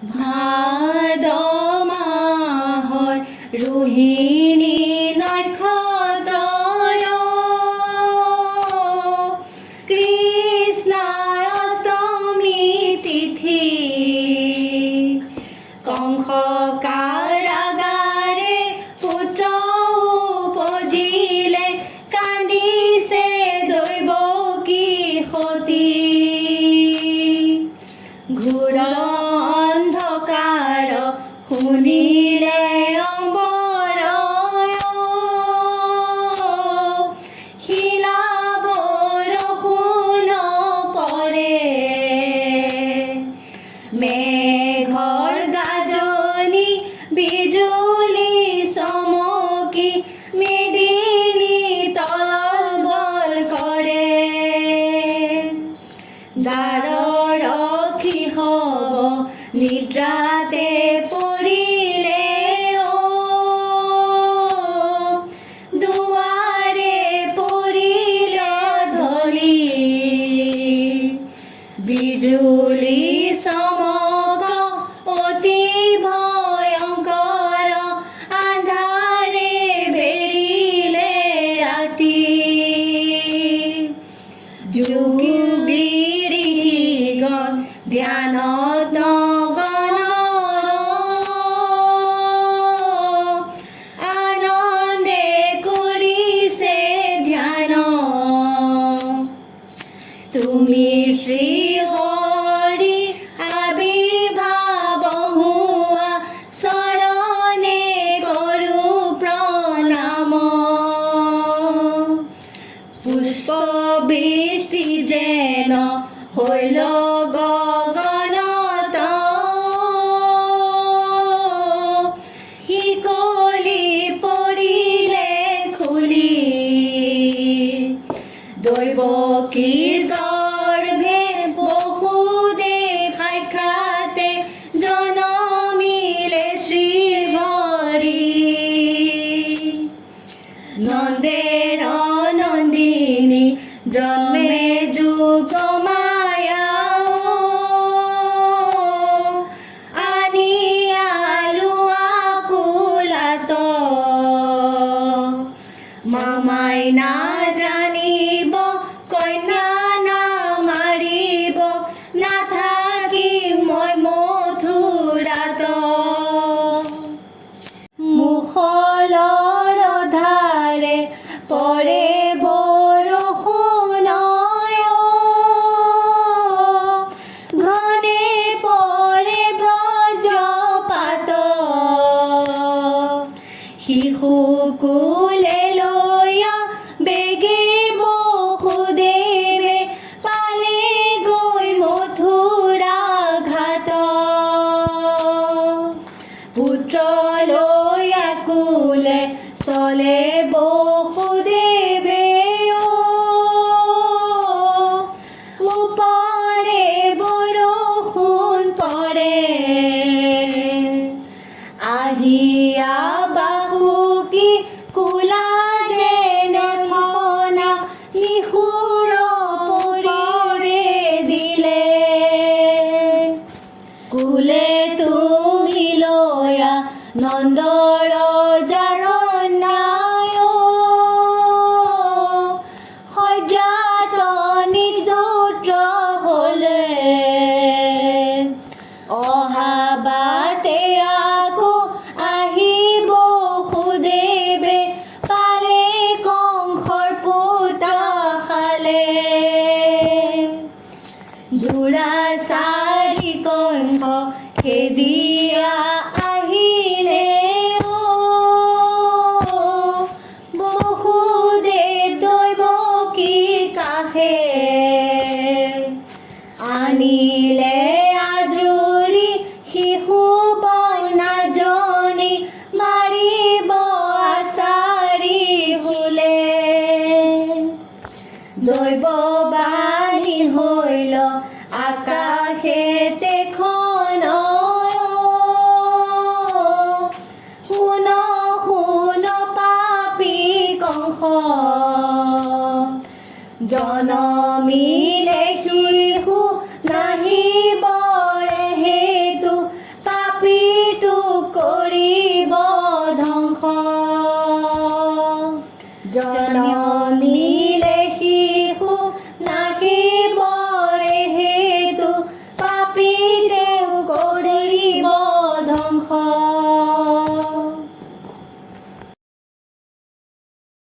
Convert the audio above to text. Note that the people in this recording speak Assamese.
ভাদ মাহৰ ৰোহিণী নক্ষত্ৰয় কৃষ্ণ অষ্টমী তিথি কংস কাৰাগাৰে পুত্ৰ উপজিলে কান্দিছে দৈৱকী সতী ঘোৰ অন্ধকাৰ শুনিলে অম্বৰয় শিলা বৰষুণ পৰে মেঘৰ গাজনি বিজুলী চমকি মেদিনী তলবল কৰে দ্বাৰৰক্ষী হ'ব নিদ্ৰাতে পৰিলে দুৱাৰে পৰিলে ধলি বিজুলী চমক অতি ভয়ংকৰ আন্ধাৰে বেৰিলে ৰাতি যোগী ঋষিগণ ধ্যানত মগ্ন আনন্দে কৰিছে ধ্যান তুমি শ্ৰী হৰি আবিৰ্ভাৱ হোৱা চৰণে কৰোঁ প্ৰণাম পুষ্প বৃষ্টি যেন হৈল গগনত শিকলি পৰিলে খুলি দৈৱকীৰ গৰ্ভে বসুদেৱ সাক্ষাতে জনমিলে শ্ৰী হৰি নন্দেৰ নন্দিনী জন্মে যুগ মায়া আনি আলোৱা কুলাত মামাই নাজানিব কন্যা নামাৰিব নাথাকিম মই মথুৰাত মুখলৰ ধাৰে পৰে বৰষুণ ঘনে পৰে ব্ৰজপাত শিশুকুলে লৈ বেগে বসুদেৱে পালে গৈ মথুৰা ঘাট পুত্ৰ লৈ আকুলে চলে বসুদেৱে ওপৰে বৰষুণ পৰে আহিয়া বাহুকি কুলা যেনে ফনা নিশুৰ পৰিৰে দিলে কুলে তুমি লয়া নন্দৰ জাৰণ্যায় সজ্জাত নিৰ্দোত্ৰ হ'লে অহা বাটে আকৌ আহিব বসুদেৱে পালে কংসৰ পুত খালে দুৰাচাৰী কংস খেদিয়া আহিলে বসুদেৱ দৈৱকী কাষে আনিলে আজুৰি শিশু বনাজনী মাৰিব আচাৰি হুলে দৈৱবাণী হৈল আকাশেতে খন শুন শুন পাপী কংস জনমিলে শিশু নাহিব হেতু ধন্যবাদ।